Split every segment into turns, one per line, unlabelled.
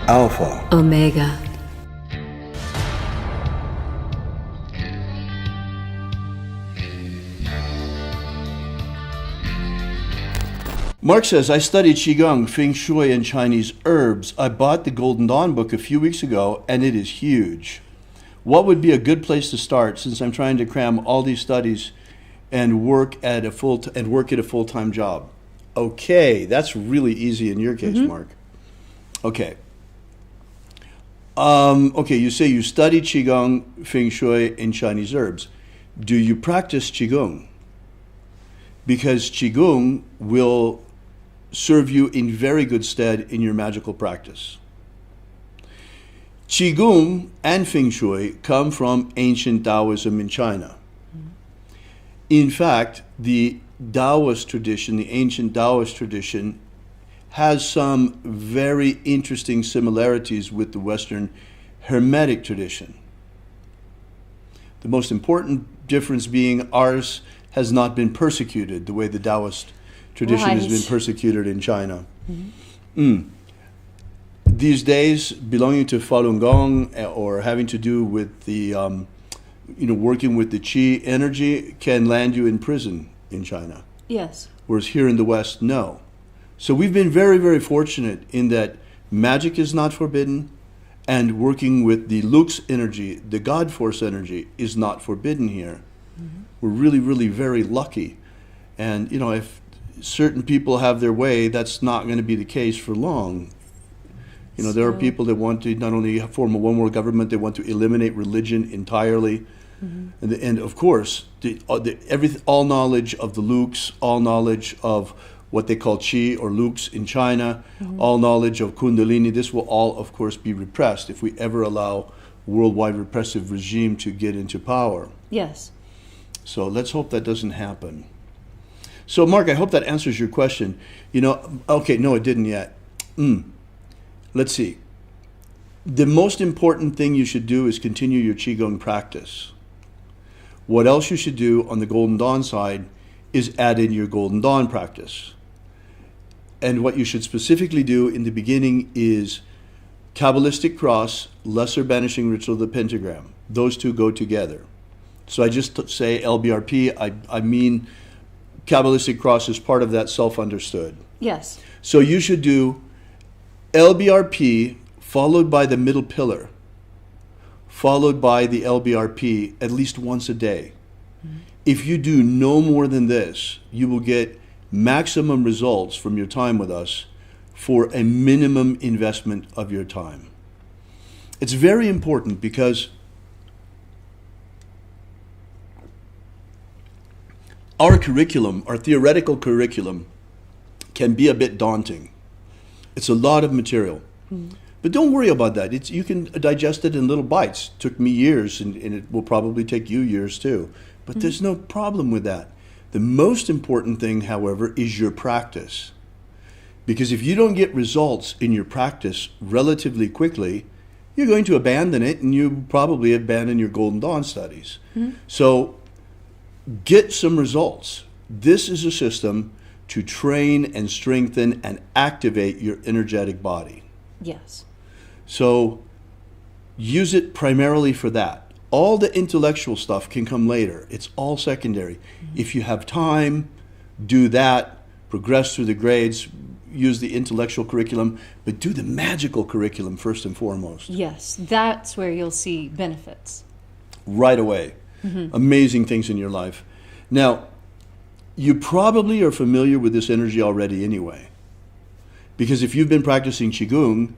Alpha
Omega.
Mark says, I studied Qigong, Feng Shui, and Chinese herbs. I bought the Golden Dawn book a few weeks ago, and it is huge. What would be a good place to start since I'm trying to cram all these studies and work at a full-time job? Okay, that's really easy in your case, Mark. Okay. Okay, you say you study Qigong, Feng Shui, and Chinese herbs. Do you practice Qigong? Because Qigong will serve you in very good stead in your magical practice. Qigong and Feng Shui come from ancient Taoism in China. In fact, the Taoist tradition, the ancient Taoist tradition, has some very interesting similarities with the Western Hermetic tradition. The most important difference being ours has not been persecuted the way the Taoist tradition has been persecuted in China. These days, belonging to Falun Gong or having to do with the, working with the Qi energy can land you in prison in China.
Yes.
Whereas here in the West, no. So we've been very, very fortunate in that magic is not forbidden, and working with the Lux energy, the God Force energy, is not forbidden here. We're really, really very lucky. And, if certain people have their way, that's not going to be the case for long. There are people that want to not only form a one world government, they want to eliminate religion entirely. And of course, all knowledge of the Lux, all knowledge of what they call Qi or Lux in China, all knowledge of Kundalini, this will all, of course, be repressed if we ever allow worldwide repressive regime to get into power.
Yes.
So let's hope that doesn't happen. So Mark, I hope that answers your question. Okay, no, it didn't yet. Let's see. The most important thing you should do is continue your Qigong practice. What else you should do on the Golden Dawn side is add in your Golden Dawn practice. And what you should specifically do in the beginning is Kabbalistic cross, lesser banishing ritual of the pentagram. Those two go together. So I just say LBRP, I mean Kabbalistic cross is part of that self-understood.
Yes.
So you should do LBRP followed by the middle pillar, followed by the LBRP at least once a day. If you do no more than this, you will get maximum results from your time with us for a minimum investment of your time. It's very important because our curriculum, our theoretical curriculum, can be a bit daunting. It's a lot of material. But don't worry about that. You can digest it in little bites. It took me years, and it will probably take you years too. But there's no problem with that. The most important thing, however, is your practice. Because if you don't get results in your practice relatively quickly, you're going to abandon it, and you probably abandon your Golden Dawn studies. So get some results. This is a system to train and strengthen and activate your energetic body.
Yes.
So use it primarily for that. All the intellectual stuff can come later. It's all secondary. If you have time, do that, progress through the grades, use the intellectual curriculum, but do the magical curriculum first and foremost.
Yes, that's where you'll see benefits.
Right away. Amazing things in your life. Now, you probably are familiar with this energy already anyway. Because if you've been practicing Qigong,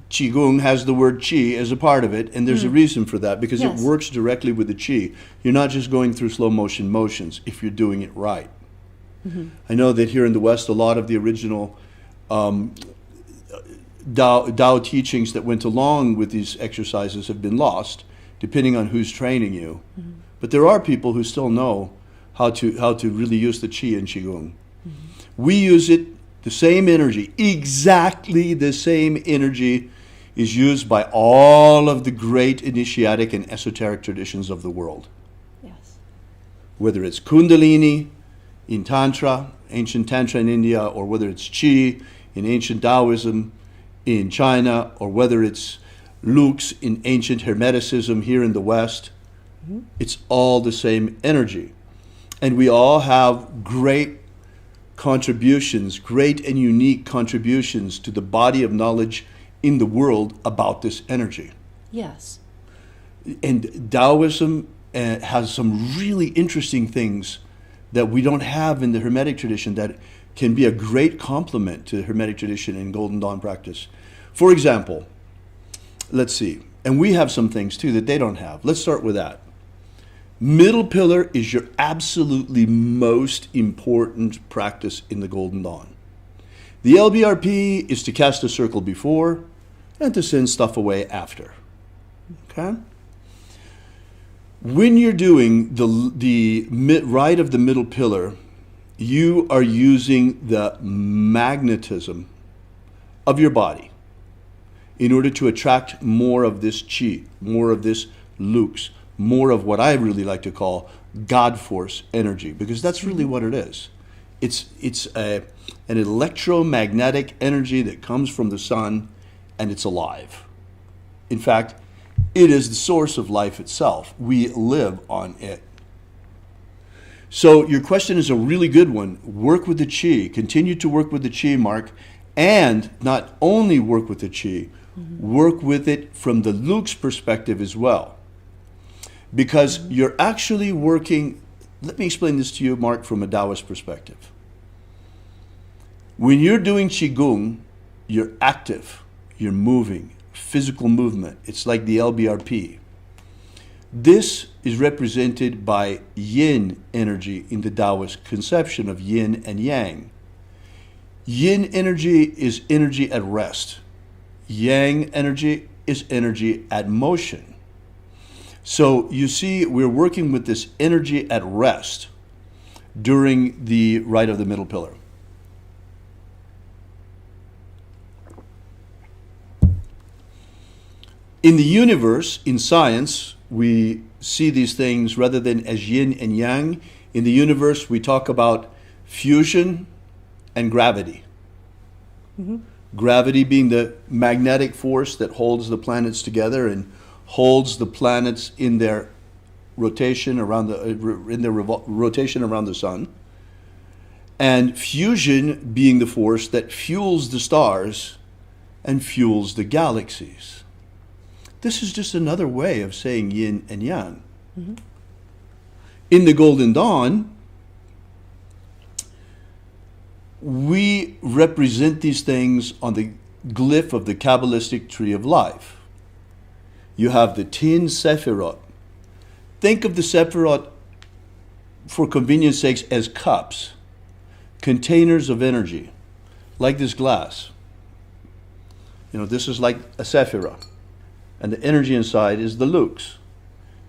Qigong has the word Qi as a part of it, and there's a reason for that, because it works directly with the Qi. You're not just going through slow motion motions if you're doing it right. I know that here in the West, a lot of the original Tao teachings that went along with these exercises have been lost, depending on who's training you. But there are people who still know how to really use the Qi in Qigong. We use it, the same energy, exactly the same energy is used by all of the great initiatic and esoteric traditions of the world.
Yes.
Whether it's Kundalini in Tantra, ancient Tantra in India, or whether it's Qi in ancient Taoism, in China, or whether it's Lux in ancient Hermeticism here in the West, it's all the same energy. And we all have great contributions, great and unique contributions to the body of knowledge in the world about this energy.
Yes.
And Taoism has some really interesting things that we don't have in the Hermetic tradition that can be a great complement to the Hermetic tradition in Golden Dawn practice. For example, let's see, and we have some things too that they don't have. Let's start with that. Middle pillar is your absolutely most important practice in the Golden Dawn. The LBRP is to cast a circle before and to send stuff away after. Okay? When you're doing the right of the middle pillar, you are using the magnetism of your body in order to attract more of this chi, more of this lux, more of what I really like to call God force energy, because that's really what it is. It's an electromagnetic energy that comes from the sun, and it's alive. In fact, it is the source of life itself. We live on it. So your question is a really good one. Work with the chi. Continue to work with the chi, Mark, and not only work with the chi, work with it from the Lux perspective as well. Because you're actually working, let me explain this to you, Mark, from a Taoist perspective. When you're doing Qigong, you're active, you're moving, physical movement. It's like the LBRP. This is represented by yin energy in the Taoist conception of yin and yang. Yin energy is energy at rest. Yang energy is energy at motion. So you see, we're working with this energy at rest during the right of the middle pillar. In the universe, in science, we see these things rather than as yin and yang. In the universe, we talk about fusion and gravity. Gravity being the magnetic force that holds the planets together and holds the planets in their rotation around rotation around the sun, and fusion being the force that fuels the stars and fuels the galaxies. This is just another way of saying yin and yang. In the Golden Dawn, we represent these things on the glyph of the Kabbalistic tree of life. You have the 10 Sephirot. Think of the Sephirot, for convenience sakes, as cups, containers of energy, like this glass. You know, this is like a Sephirah, and the energy inside is the Lux.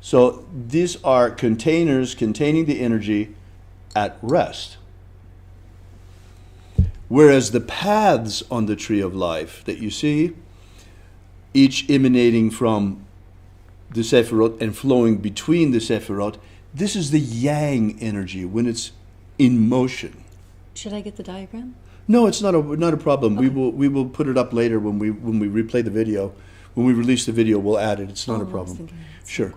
So these are containers containing the energy at rest. Whereas the paths on the tree of life that you see, each emanating from the Sephirot and flowing between the Sephirot, this is the yang energy when it's in motion.
Should I get the diagram?
No, it's not a problem.
Okay.
We will put it up later when we replay the video. When we release the video, we'll add it. It's not a problem.
Sure.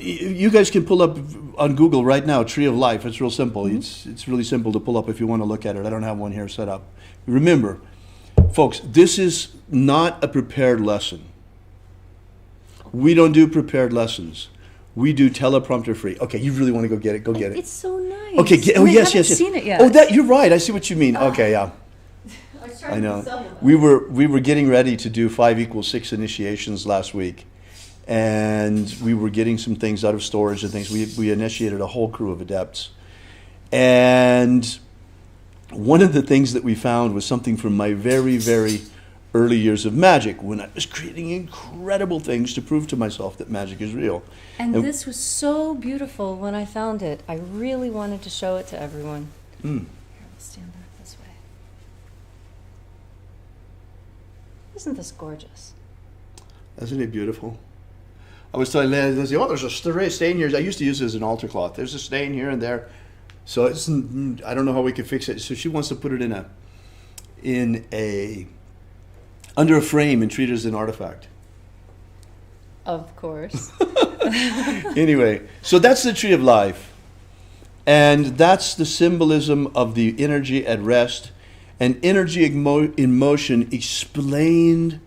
You guys can pull up on Google right now, Tree of Life. It's real simple. It's really simple to pull up if you want to look at it. I don't have one here set up. Remember, folks, this is not a prepared lesson. We don't do prepared lessons. We do teleprompter free. Okay, you really want to go get it? Go get it.
It's so nice.
Okay,
yes.
yes.
I haven't seen it yet.
Oh, you're right. I see what you mean. Okay, yeah. I know. We were getting ready to do 5 = 6 initiations last week, and we were getting some things out of storage and things. We initiated a whole crew of adepts, and one of the things that we found was something from my very, very early years of magic, when I was creating incredible things to prove to myself that magic is real.
And this was so beautiful when I found it. I really wanted to show it to everyone. Here, we'll stand back this way. Isn't this gorgeous?
Isn't it beautiful? I was telling Lana, there's a stain here. I used to use it as an altar cloth. There's a stain here and there. So I don't know how we can fix it. So she wants to put it in a under a frame and treat it as an artifact.
Of course.
Anyway, so that's the tree of life. And that's the symbolism of the energy at rest and energy in motion explained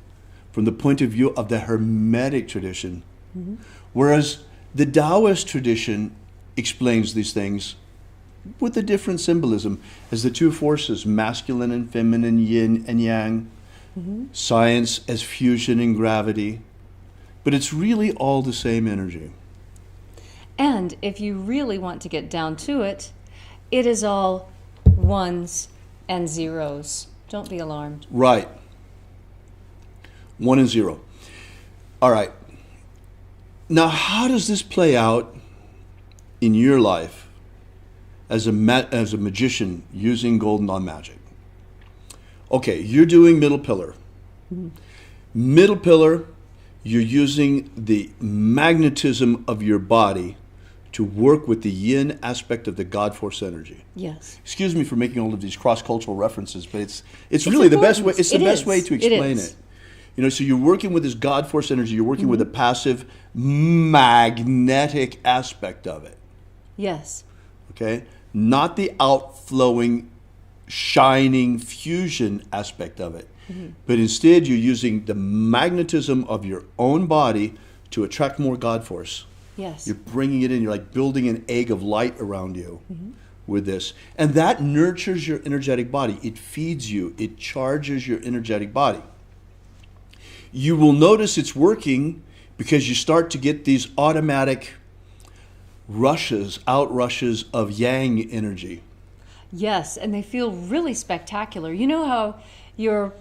from the point of view of the Hermetic tradition. Mm-hmm. Whereas the Taoist tradition explains these things with a different symbolism as the two forces, masculine and feminine, yin and yang, mm-hmm. science as fusion and gravity. But it's really all the same energy.
And if you really want to get down to it, it is all ones and zeros. Don't be alarmed.
Right. 1 and 0. All right. Now, how does this play out in your life as a magician using Golden Dawn magic? Okay, you're doing middle pillar. Mm-hmm. Middle pillar, you're using the magnetism of your body to work with the yin aspect of the God Force energy.
Yes.
Excuse me for making all of these cross-cultural references, but it's really important. The best way. It's the best way to explain it. You know, so you're working with this God Force energy. You're working mm-hmm. with the passive magnetic aspect of it.
Yes.
Okay, not the outflowing, shining fusion aspect of it, mm-hmm. but instead you're using the magnetism of your own body to attract more God Force.
Yes.
You're bringing it in. You're like building an egg of light around you mm-hmm. with this. And that nurtures your energetic body. It feeds you. It charges your energetic body. You will notice it's working because you start to get these automatic outrushes of yang energy.
Yes, and they feel really spectacular. You know how you're...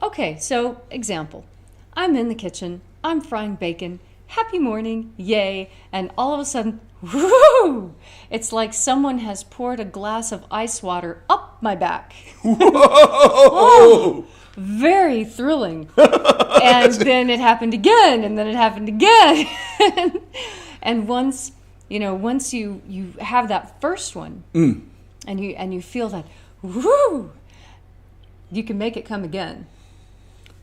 Okay, so example. I'm in the kitchen. I'm frying bacon. Happy morning, yay, and all of a sudden, whoo! It's like someone has poured a glass of ice water up my back.
Whoa!
Oh, very thrilling. And then it happened again, and then it happened again. And once you have that first one, and you feel that, whoo, you can make it come again.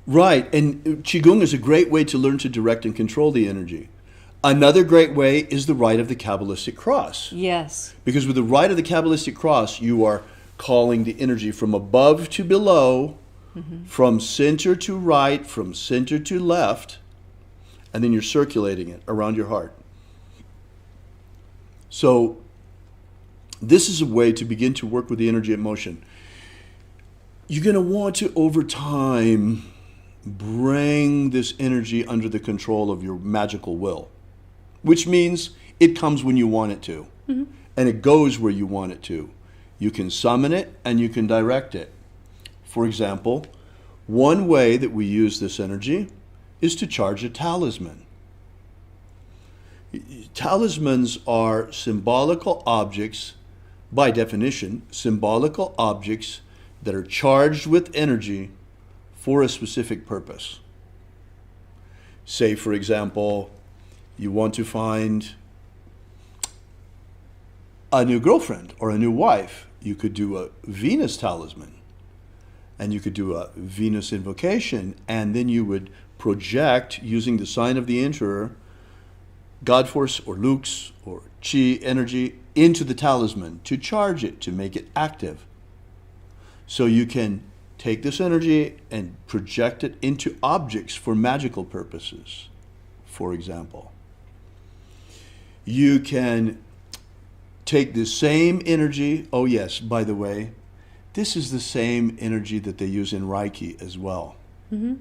Right, and Qigong is a great way to learn to direct and control the energy. Another great way is the rite of the Kabbalistic cross.
Yes.
Because with the rite of the Kabbalistic cross, you are calling the energy from above to below, mm-hmm. from center to right, from center to left, and then you're circulating it around your heart. So this is a way to begin to work with the energy in motion. You're going to want to, over time, bring this energy under the control of your magical will, which means it comes when you want it to, mm-hmm. and it goes where you want it to. You can summon it and you can direct it. For example, one way that we use this energy is to charge a talisman. Talismans are symbolical objects, by definition, symbolical objects that are charged with energy for a specific purpose. Say, for example, you want to find a new girlfriend or a new wife. You could do a Venus talisman, and you could do a Venus invocation, and then you would project, using the sign of the Emperor, God Force or Lux or Qi energy into the talisman to charge it, to make it active. So you can take this energy and project it into objects for magical purposes, for example. You can take the same energy. Oh yes, by the way, this is the same energy that they use in Reiki as well. Mm-hmm.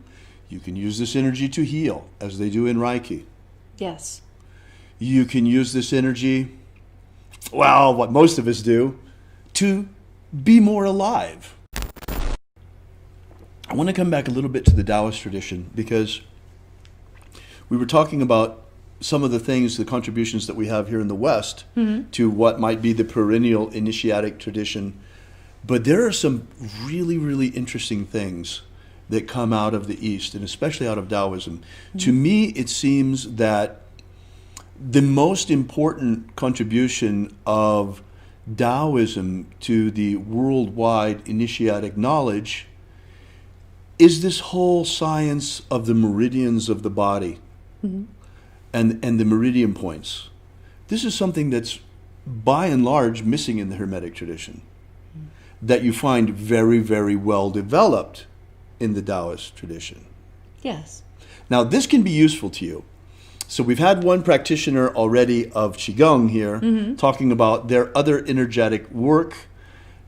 You can use this energy to heal, as they do in Reiki.
Yes.
You can use this energy, well, what most of us do, to be more alive. I want to come back a little bit to the Taoist tradition, because we were talking about some of the things, the contributions that we have here in the West mm-hmm. to what might be the perennial initiatic tradition. But there are some really, really interesting things that come out of the East, and especially out of Taoism. Mm-hmm. To me, it seems that the most important contribution of Taoism to the worldwide initiatic knowledge is this whole science of the meridians of the body and the meridian points. This is something that's by and large missing in the Hermetic tradition, that you find very, very well developed in the Taoist tradition.
Yes.
Now, this can be useful to you. So we've had one practitioner already of Qigong here talking about their other energetic work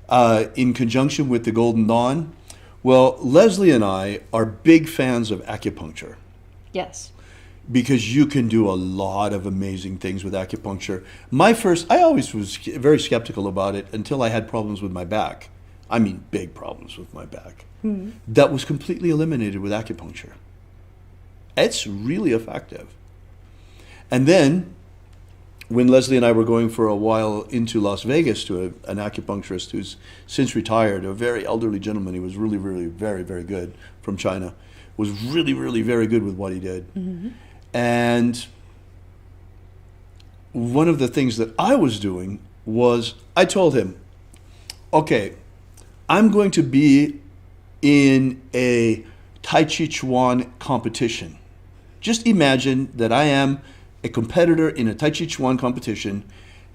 in conjunction with the Golden Dawn. Well, Leslie and I are big fans of acupuncture.
Yes.
Because you can do a lot of amazing things with acupuncture. I always was very skeptical about it until I had problems with my back. I mean, big problems with my back. That was completely eliminated with acupuncture. It's really effective. And then, when Leslie and I were going for a while into Las Vegas to an acupuncturist who's since retired, a very elderly gentleman, he was really, really very, very good from China, was really, really very good with what he did. And one of the things that I was doing was I told him, okay, I'm going to be in a Tai Chi Chuan competition. Just imagine that I am a competitor in a Tai Chi Chuan competition,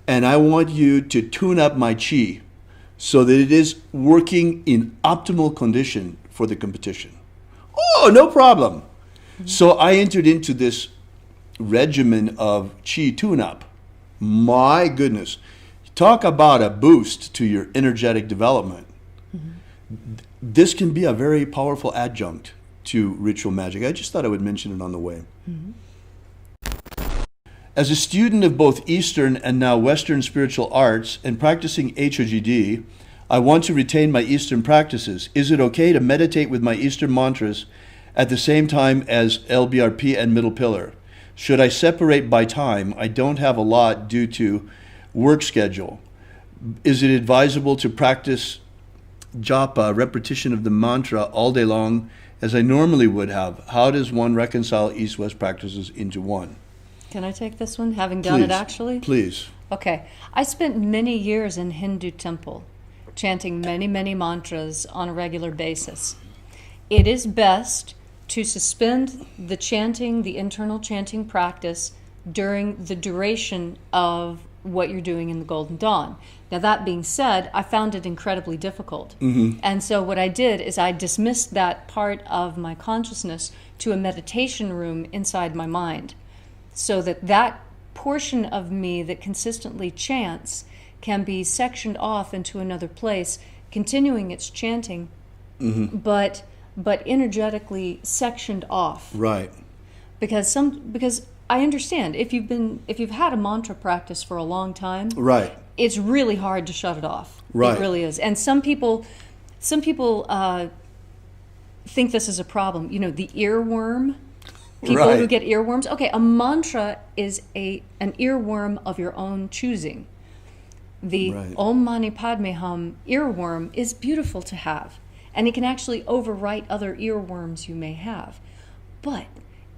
and I want you to tune up my Chi so that it is working in optimal condition for the competition. Oh, no problem. So I entered into this regimen of Chi tune-up. My goodness. Talk about a boost to your energetic development. This can be a very powerful adjunct to ritual magic. I just thought I would mention it on the way. As a student of both Eastern and now Western spiritual arts and practicing HOGD, I want to retain my Eastern practices. Is it okay to meditate with my Eastern mantras at the same time as LBRP and Middle Pillar? Should I separate by time? I don't have a lot due to work schedule. Is it advisable to practice japa, repetition of the mantra, all day long as I normally would have? How does one reconcile East-West practices into one?
Can I take this one, having done it actually?
Please.
Okay. I spent many years in Hindu temple, chanting many, many mantras on a regular basis. It is best to suspend the chanting, the internal chanting practice during the duration of what you're doing in the Golden Dawn. Now, that being said, I found it incredibly difficult. And so what I did is I dismissed that part of my consciousness to a meditation room inside my mind, so that that portion of me that consistently chants can be sectioned off into another place, continuing its chanting, but energetically sectioned off.
Right.
Because I understand if you've had a mantra practice for a long time,
right,
it's really hard to shut it off.
Right.
It really is. And some people think this is a problem. You know, the earworm. People who get earworms. Okay, a mantra is an earworm of your own choosing. The Om Mani Padme Hum earworm is beautiful to have, and it can actually overwrite other earworms you may have. But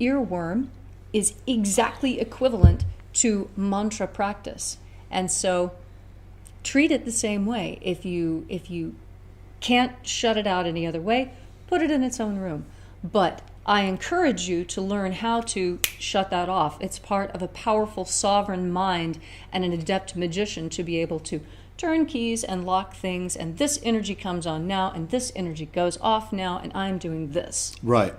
earworm is exactly equivalent to mantra practice, and so treat it the same way. If you can't shut it out any other way, put it in its own room. But I encourage you to learn how to shut that off. It's part of a powerful sovereign mind and an adept magician to be able to turn keys and lock things, and this energy comes on now, and this energy goes off now, and I'm doing this.
Right.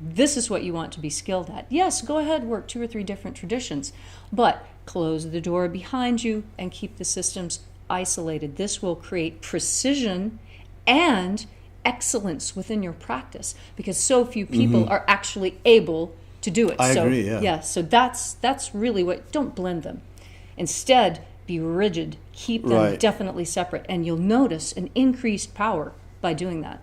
This is what you want to be skilled at. Yes, go ahead, work 2 or 3 different traditions, but close the door behind you and keep the systems isolated. This will create precision and excellence within your practice, because so few people are actually able to do it.
I agree, yeah.
Yeah, so that's really what, don't blend them. Instead, be rigid, keep them definitely separate, and you'll notice an increased power by doing that.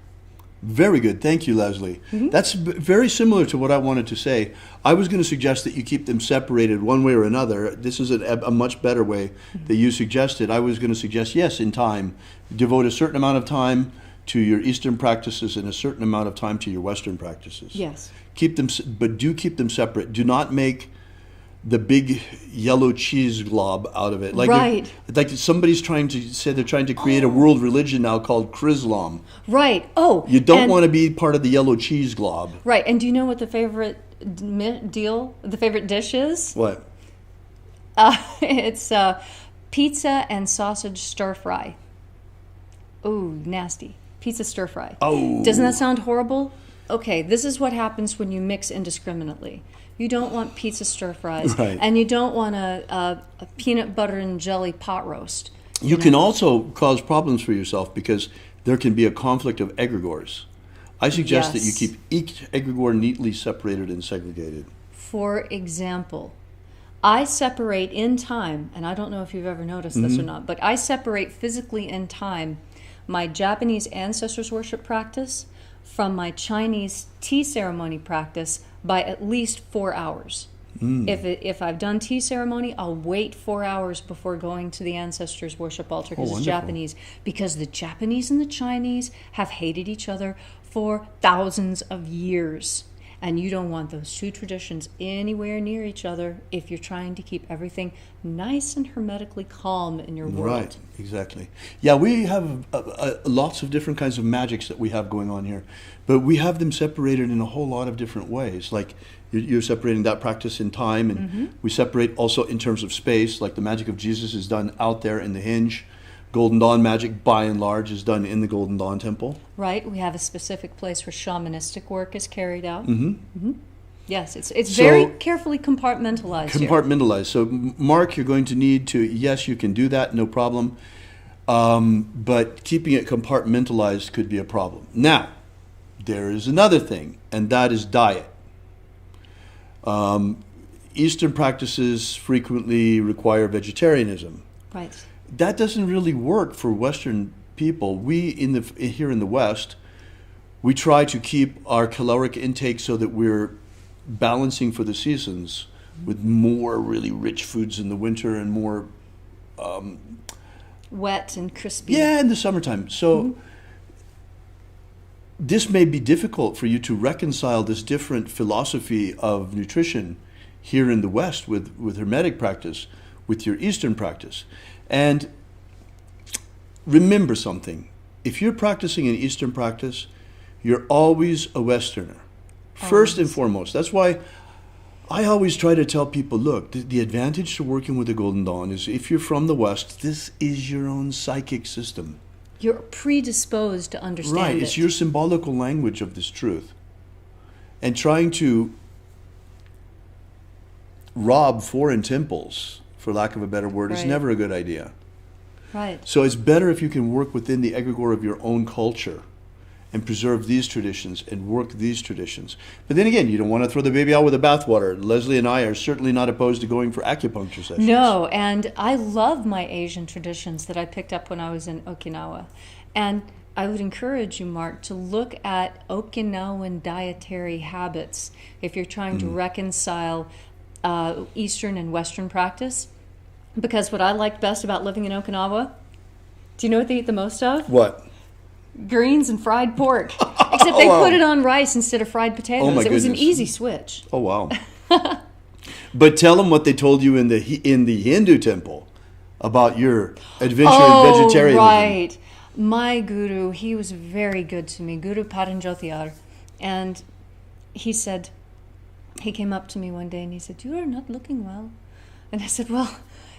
Very good. Thank you, Leslie. That's very similar to what I wanted to say. I was going to suggest that you keep them separated one way or another. This is a much better way that you suggested. I was going to suggest, yes, in time, devote a certain amount of time to your Eastern practices and a certain amount of time to your Western practices.
Yes.
Keep them, but do keep them separate. Do not make the big yellow cheese glob out of it. Like
Right.
like somebody's trying to say they're trying to create a world religion now called Chrislam.
Right. Oh.
You don't
and-
want to be part of the yellow cheese glob.
Right. And do you know what the favorite dish is?
What?
It's pizza and sausage stir fry. Ooh, nasty. Pizza stir fry.
Oh.
Doesn't that sound horrible? Okay, this is what happens when you mix indiscriminately. You don't want pizza stir fries,
Right.
and you don't want a peanut butter and jelly pot roast.
You can also cause problems for yourself because there can be a conflict of egregores. I suggest that you
Yes.
keep each egregore neatly separated and segregated.
For example, I separate in time, and I don't know if you've ever noticed this or not, but I separate physically in time my Japanese ancestors worship practice from my Chinese tea ceremony practice by at least 4 hours. If I've done tea ceremony, I'll wait 4 hours before going to the ancestors worship altar because it's
wonderful.
Japanese. Because the Japanese and the Chinese have hated each other for thousands of years. And you don't want those two traditions anywhere near each other if you're trying to keep everything nice and hermetically calm in your world.
Right, exactly. Yeah, we have lots of different kinds of magics that we have going on here, but we have them separated in a whole lot of different ways. Like you're separating that practice in time, and we separate also in terms of space. Like the magic of Jesus is done out there in the hinge. Golden Dawn magic, by and large, is done in the Golden Dawn temple.
Right, we have a specific place where shamanistic work is carried out. Yes, it's
So-
very carefully compartmentalized here.
Compartmentalized. So, Mark, you're going to need to, yes, you can do that, no problem. But keeping it compartmentalized could be a problem. Now, there is another thing, and that is diet. Eastern practices frequently require vegetarianism.
Right.
That doesn't really work for Western people. We here in the West, we try to keep our caloric intake so that we're balancing for the seasons with more really rich foods in the winter and more
Wet and crispy.
yeah in the summertime. So this may be difficult for you to reconcile this different philosophy of nutrition here in the West with Hermetic practice with your Eastern practice. And remember something. If you're practicing an Eastern practice, you're always a Westerner. First and foremost. That's why I always try to tell people, look, the advantage to working with the Golden Dawn is if you're from the West, this is your own psychic system.
You're predisposed to understand
Right.
it.
It's your symbolical language of this truth. And trying to rob foreign temples, for lack of a better word, is
Right.
never a good idea.
Right.
So it's better if you can work within the egregore of your own culture and preserve these traditions and work these traditions. But then again, you don't want to throw the baby out with the bathwater. Leslie and I are certainly not opposed to going for acupuncture sessions.
No, and I love my Asian traditions that I picked up when I was in Okinawa. And I would encourage you, Mark, to look at Okinawan dietary habits if you're trying to reconcile Eastern and Western practice. Because what I liked best about living in Okinawa, do you know what they eat the most of?
What?
Greens and fried pork. Except they
Wow.
put it on rice instead of fried potatoes.
Oh, my
It was an
goodness.
easy switch.
Oh, wow. But tell them what they told you in the Hindu temple about your adventure in vegetarianism.
Right. My guru, he was very good to me, Guru Paranjotiyar. And he said, he came up to me one day and he said, "You are not looking well." And I said, "Well,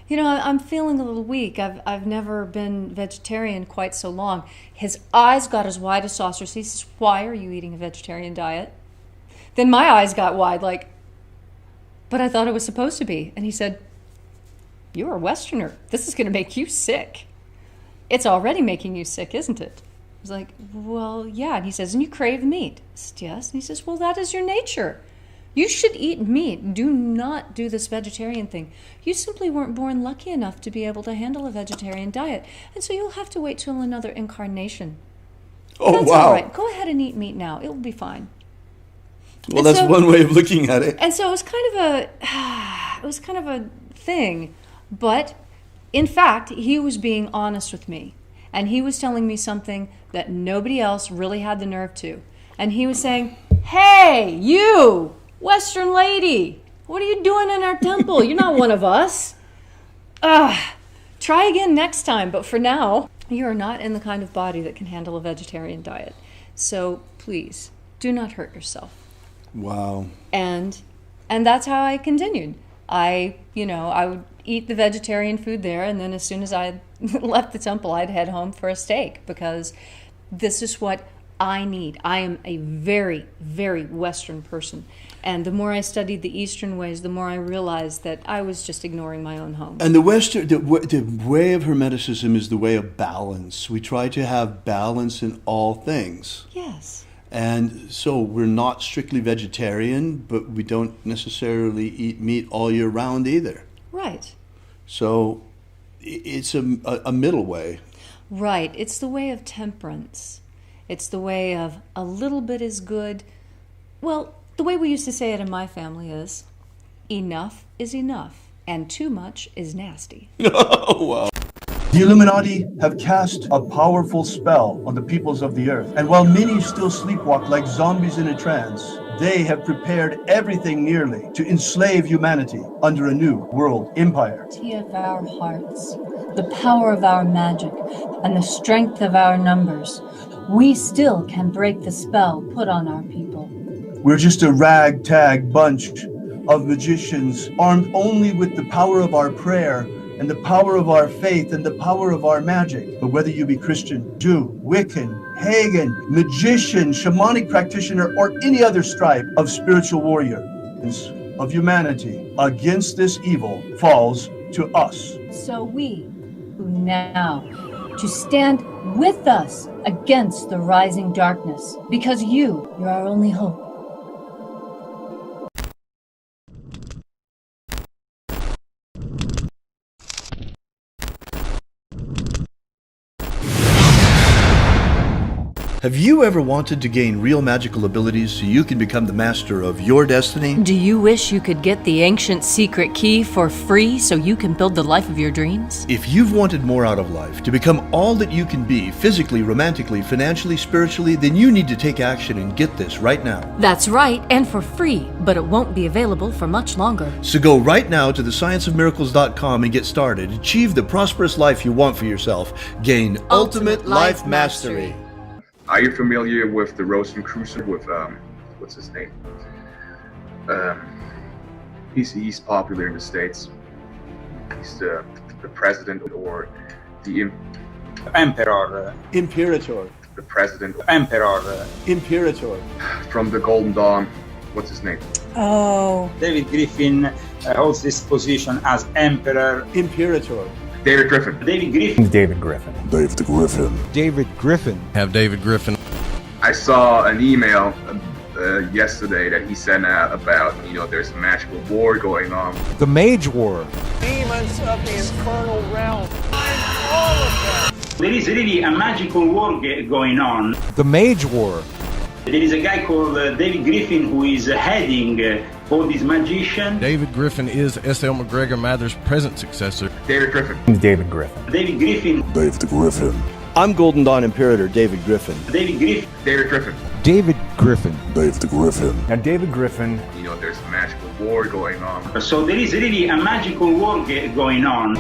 you know, I'm feeling a little weak. I've never been vegetarian quite so long." His eyes got as wide as saucers. He says, "Why are you eating a vegetarian diet?" Then my eyes got wide, like, "But I thought it was supposed to be." And he said, "You're a Westerner. This is going to make you sick. It's already making you sick, isn't it?" I was like, "Well, yeah." And he says, "And you crave meat?" I said, "Yes." And he says, "Well, that is your nature. You should eat meat. Do not do this vegetarian thing. You simply weren't born lucky enough to be able to handle a vegetarian diet. And so you'll have to wait till another incarnation.
Oh,
That's
wow.
all right. Go ahead and eat meat now. It will be fine."
Well,
And
that's
so-
one way of looking at it.
And so it was kind of a thing. But in fact, he was being honest with me. And he was telling me something that nobody else really had the nerve to. And he was saying, "Hey, you, Western lady, What are you doing in our temple? You're not one of us. Try again next time, but for now, you are not in the kind of body that can handle a vegetarian diet. So please, do not hurt yourself.
Wow.
And that's how I continued. I would eat the vegetarian food there, and then as soon as I left the temple, I'd head home for a steak, because this is what I need. I am a very, very Western person. And the more I studied the Eastern ways, the more I realized that I was just ignoring my own home.
And the way of Hermeticism is the way of balance. We try to have balance in all things.
Yes.
And so we're not strictly vegetarian, but we don't necessarily eat meat all year round either.
Right.
So it's a middle way.
Right. It's the way of temperance. It's the way of a little bit is good. Well, the way we used to say it in my family is, enough is enough, and too much is nasty.
Oh, wow. The Illuminati have cast a powerful spell on the peoples of the earth. And while many still sleepwalk like zombies in a trance, they have prepared everything nearly to enslave humanity under a new world empire.
Of our hearts, the power of our magic, and the strength of our numbers, we still can break the spell put on our people.
We're just a ragtag bunch of magicians armed only with the power of our prayer and the power of our faith and the power of our magic. But whether you be Christian, Jew, Wiccan, pagan, magician, shamanic practitioner, or any other stripe of spiritual warrior of humanity against this evil falls to us.
So we, who now, to stand with us against the rising darkness, because you're our only hope.
Have you ever wanted to gain real magical abilities so you can become the master of your destiny?
Do you wish you could get the ancient secret key for free so you can build the life of your dreams?
If you've wanted more out of life, to become all that you can be, physically, romantically, financially, spiritually, then you need to take action and get this right now.
That's right, and for free, but it won't be available for much longer.
So go right now to thescienceofmiracles.com and get started. Achieve the prosperous life you want for yourself. Gain ultimate life mastery.
Are you familiar with the Rosicrucian with what's his name? He's popular in the States. He's the president or the
Emperor.
Imperator.
The president.
Emperor.
Imperator.
From the Golden Dawn. What's his name?
Oh.
David Griffin holds this position as Emperor.
Imperator.
David Griffin.
David Griffin.
David Griffin.
David Griffin.
David Griffin.
Have David Griffin.
I saw an email yesterday that he sent out about, there's a magical war going on.
The Mage War.
Demons of the infernal realm. I'm all of them.
There is really a magical war going on.
The Mage War.
There is a guy called David Griffin who is heading all these magicians.
David Griffin is S.L. McGregor Mather's present successor.
David Griffin.
David Griffin.
David Griffin.
David Griffin. I'm Golden Dawn Imperator David Griffin.
David Griffin.
David Griffin.
David Griffin.
David Griffin.
Now David Griffin.
There's a magical war going on.
So there is really a magical war going on.